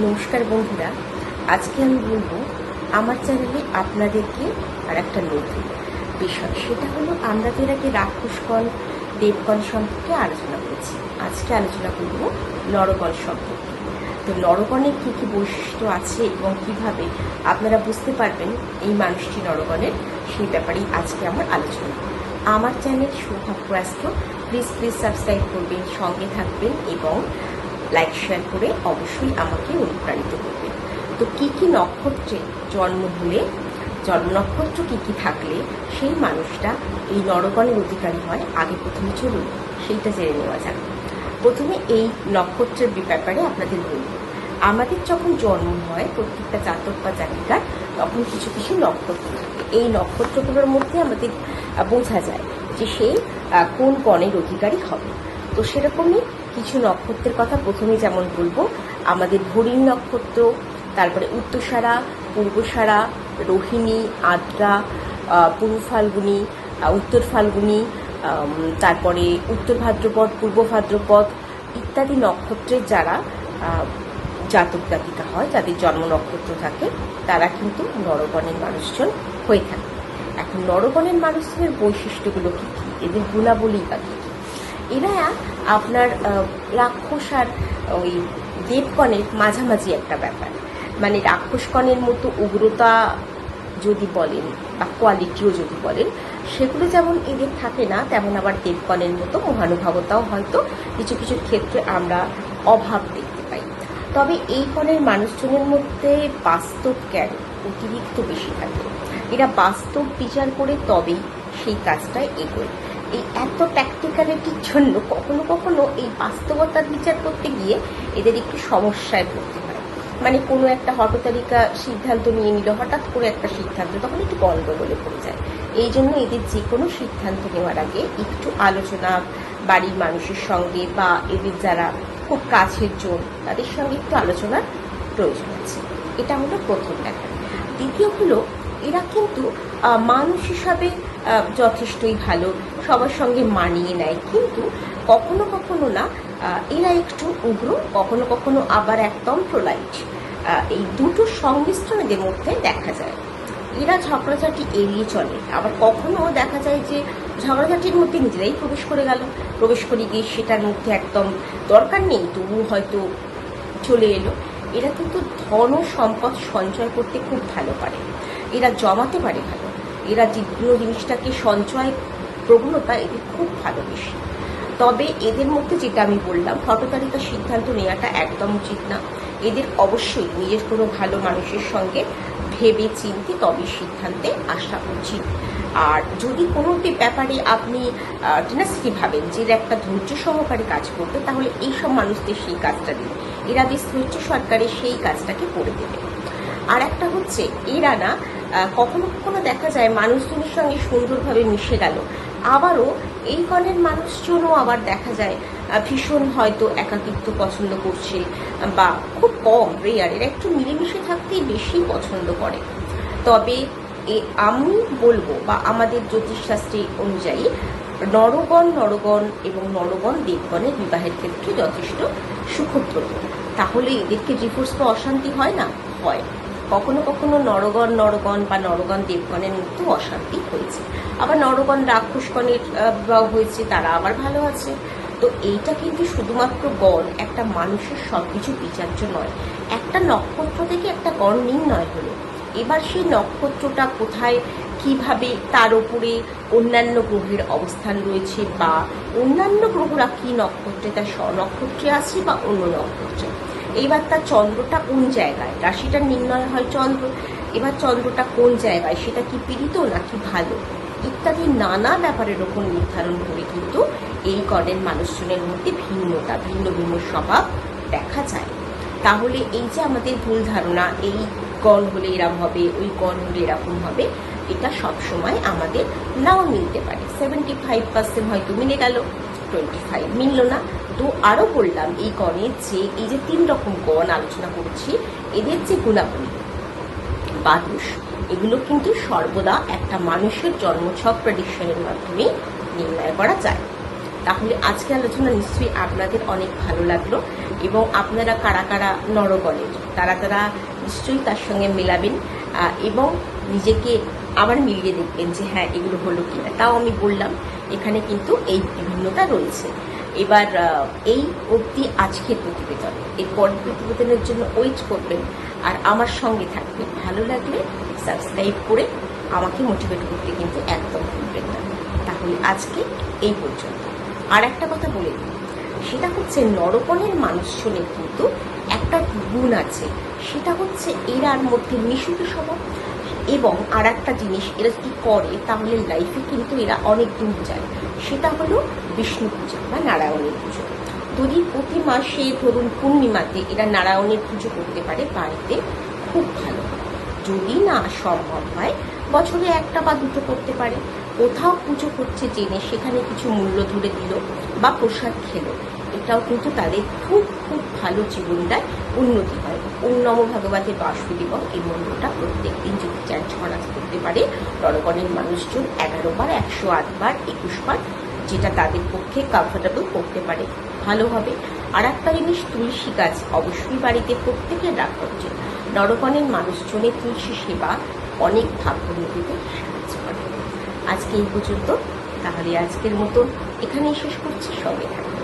নমস্কার বন্ধুরা, আজকে আমি বলবো আমার চ্যানেলে আপনাদেরকে আর একটা নতুন বিষয়, সেটা হলো আমরা এর আগে রাক্ষসগণ দেবগণ সম্পর্কে আলোচনা করেছি। আজকে আলোচনা করব নরগণ সম্পর্কে। তো নরগণের কী কী বৈশিষ্ট্য আছে এবং কিভাবে আপনারা বুঝতে পারবেন এই মানুষটি নরগণের, সেই ব্যাপারেই আজকে আমার আলোচনা। আমার চ্যানেল সৌভাগ্যস্ত, প্লিজ সাবস্ক্রাইব করবেন, সঙ্গে থাকবেন এবং লাইক শেয়ার করে অবশ্যই আমাকে অনুপ্রাণিত করবেন। তো কী কী নক্ষত্রে জন্ম হলে, জন্ম নক্ষত্র কী কী থাকলে সেই মানুষটা এই নরগণের অধিকারী হয়, আগে প্রথমে চলুন সেইটা জেনে নেওয়া যাক। প্রথমে এই নক্ষত্রের ব্যাপারে আপনাদের বলব। আমাদের যখন জন্ম হয় প্রত্যেকটা জাতক বা জাতিকার, তখন কিছু কিছু নক্ষত্র থাকে। এই নক্ষত্রগুলোর মধ্যে আমাদের বোঝা যায় যে সে কোন গণের অধিকারী হবে। তো সেরকমই কিছু নক্ষত্রের কথা প্রথমে যেমন বলবো, আমাদের ভরিণ নক্ষত্র, তারপরে উত্তরসারা, পূর্বসারা, রোহিণী, আদ্রা, পূর্ব ফাল্গুনী, উত্তর ফাল্গুনী, তারপরে উত্তর ভাদ্রপদ, পূর্ব ভাদ্রপদ ইত্যাদি নক্ষত্রের যারা জাতক জাতিকা হয়, যাদের জন্ম নক্ষত্র থাকে, তারা কিন্তু নরগণের মানুষজন হয়ে থাকে। এখন নরগণের মানুষদের বৈশিষ্ট্যগুলো কী কী, এদের গুণাবলী বা কী কী? এরা আপনার রাক্ষস আর ওই দেবগণের মাঝামাঝি একটা ব্যাপার। মানে রাক্ষসকণের মতো উগ্রতা যদি বলেন বা কোয়ালিটিও যদি বলেন, সেগুলো যেমন এদের থাকে না, তেমন আবার দেবগণের মতো মহানুভবতাও হয়তো কিছু কিছু ক্ষেত্রে আমরা অভাব দেখতে পাই। তবে এই গণের মানুষজনের মধ্যে বাস্তব জ্ঞান অতিরিক্ত বেশি থাকে। এরা বাস্তব বিচার করে তবেই সেই কাজটায় এগোয়। এই এত প্র্যাকটিক্যালিটির জন্য কখনো কখনো এই বাস্তবতার বিচার করতে গিয়ে এদের একটু সমস্যায় পড়তে হয়। মানে কোনো একটা হঠতালিকা সিদ্ধান্ত নিয়ে নিল, হঠাৎ করে একটা সিদ্ধান্ত, তখন একটু গণ্ডগোলে পড়ে যায়। এই জন্য এদের যে কোনো সিদ্ধান্ত নেওয়ার আগে একটু আলোচনা বাড়ির মানুষের সঙ্গে বা এদের যারা খুব কাছের জন, তাদের সঙ্গে একটু আলোচনার প্রয়োজন আছে। এটা হলো প্রথম ব্যাপার। দ্বিতীয় হলো, এরা কিন্তু মানুষ হিসাবে যথেষ্টই ভালো, সবার সঙ্গে মানিয়ে নেয়, কিন্তু কখনো কখনো না এরা একটু উগ্র, কখনো কখনো আবার একদম প্রোলাইট। এই দুটো সংমিশ্রণ এদের মধ্যে দেখা যায়। এরা ঝগড়াঝাটি এড়িয়ে চলে, আবার কখনো দেখা যায় যে ঝগড়াঝাটির মধ্যে নিজেরাই প্রবেশ করে গিয়ে সেটার মধ্যে একদম দরকার নেই তবু হয়তো চলে এলো। এরা কিন্তু ধন ও সম্পদ সঞ্চয় করতে খুব ভালো পারে, এরা জমাতে পারে ভালো, এরা যে কোনো জিনিসটাকে সঞ্চয় প্রবণতা এদের খুব ভালো বেশি। তবে এদের মধ্যে যেটা আমি বললাম, হঠতালিকা সিদ্ধান্ত নেওয়াটা একদম উচিত না। এদের অবশ্যই নিজের কোনো ভালো মানুষের সঙ্গে ভেবে চিনতে তবে সিদ্ধান্তে আসা উচিত। আর যদি কোনো ব্যাপারে আপনি টেনাসিটি ভাবেন যে একটা ধৈর্য সহকারে কাজ করবে, তাহলে এইসব মানুষদের সেই কাজটা দিন, এরা বেশ ধৈর্য সরকারে সেই কাজটাকে করে দেবে। আর একটা হচ্ছে, এরা না কখনো কখনো দেখা যায় মানুষজনের সঙ্গে সুন্দরভাবে মিশে গেল, আবারও এই গণের মানুষজনও আবার দেখা যায় ভীষণ হয়তো একাকিত্ব পছন্দ করছে, বা খুব কম রেয়ার, এরা একটু মিলেমিশে থাকতেই বেশি পছন্দ করে। তবে আমি বলবো বা আমাদের জ্যোতিষশাস্ত্রে অনুযায়ী নরগণ এবং নরগণ দেবগণের বিবাহের ক্ষেত্রে যথেষ্ট সুখপ্রদ। তাহলে এদেরকে ডিভোর্স বা অশান্তি হয় না? হয়। কখনো কখনো নরগণ বা নরগণ দেবগণের মধ্যে অশান্তি হয়েছে, আবার নরগণ রাক্ষসকণের বিবাহ হয়েছে, তারা আবার ভালো আছে। তো এইটা কিন্তু শুধুমাত্র গণ একটা মানুষের সবকিছু বিচার্য নয়। একটা নক্ষত্র থেকে একটা গণ নির্ণয় হলো, এবার সেই নক্ষত্রটা কোথায়, কিভাবে, তার উপরে অন্যান্য গ্রহের অবস্থান রয়েছে, বা অন্যান্য গ্রহরা কি নক্ষত্রে, তার স্বনক্ষত্রে আছে বা অন্য নক্ষত্রে, এইবার তার চন্দ্রটা কোন জায়গায়, রাশিটার নির্ণয় হয় চন্দ্র, এবার চন্দ্রটা কোন জায়গায়, সেটা কি পীড়িত নাকি ভালো, ইত্যাদি নানা ব্যাপারের ওপর নির্ধারণ করে কিন্তু এই গণের মানুষজনের মধ্যে ভিন্ন ভিন্ন স্বভাব দেখা যায়। তাহলে এই যে আমাদের ভুল ধারণা, এই গণ হলে এরকম হবে, ওই গণ হলে এরকম হবে, এটা সবসময় আমাদের নাও মিলতে পারে। 75% হয়তো মিলে গেল, 25 মিলল না। তো আরও বললাম, এই গণের যে এই যে 3 রকম গণ আলোচনা করছি, এদের যে গুণাবলী বা দোষ, এগুলো কিন্তু সর্বদা একটা মানুষের জন্মছক প্রেডিকশনের মাধ্যমে নির্ণয় করা যায়। তাহলে আজকে আলোচনা নিশ্চয়ই আপনাদের অনেক ভালো লাগলো, এবং আপনারা কারা কারা নরকলের তারা নিশ্চয়ই তার সঙ্গে মেলাবেন এবং নিজেকে আবার মিলিয়ে দেখবেন যে হ্যাঁ এগুলো হলো কিনা। তাও আমি বললাম এখানে কিন্তু এই বিভিন্নতা রয়েছে। এবার এই অবধি আজকের প্রতিবেদন, এর পরের প্রতিবেদনের জন্য ওয়েট করবেন আর আমার সঙ্গে থাকবেন। ভালো লাগলে সাবস্ক্রাইব করে আমাকে মোটিভেট করতে কিন্তু একদম ভুলবেন না। তাহলে আজকে এই পর্যন্ত। আর একটা কথা বলে দিই, সেটা হচ্ছে নরকনের মানুষজনের কিন্তু একটা গুণ আছে, সেটা হচ্ছে এরার মধ্যে মিশুকে স্বভাব। এবং আর একটা জিনিস এরা কি করে, তাহলে লাইফে কিন্তু এরা অনেক দূর যায়, সেটা হলো বিষ্ণু পুজো বা নারায়ণের পুজো। যদি প্রতি মাসে ধরুন পূর্ণিমাতে এরা নারায়ণের পুজো করতে পারে বাড়িতে, খুব ভালো। যদি না সম্ভব হয় বছরে একটা বা দুটো করতে পারে। কোথাও পুজো করছে জেনে সেখানে কিছু মূল্য ধরে দিল বা প্রসাদ খেলো, এটাও কিন্তু তাদের খুব খুব ভালো জীবন দেয়, উন্নতি হয়। ওম নমো ভগবতে বাসুদেবম এই মন্ত্রটা প্রত্যেক দিন যদি চান ছড়া করতে পারে নরকনের মানুষজন 11 বার, 108 বার, 21 বার, যেটা তাদের পক্ষে কমফোর্টেবল করতে পারে, ভালো হবে। আর একটা জিনিস, তুলসী গাছ অবশ্যই বাড়িতে প্রত্যেকের রাখা উচিত। নরকনের মানুষজনের তুলসী সেবা অনেক ভাগ্যোন্নতিতে সাহায্য করে। আজকে এই পর্যন্ত। তাহলে আজকের মতো এখানেই শেষ করছি, সঙ্গে থাকবে।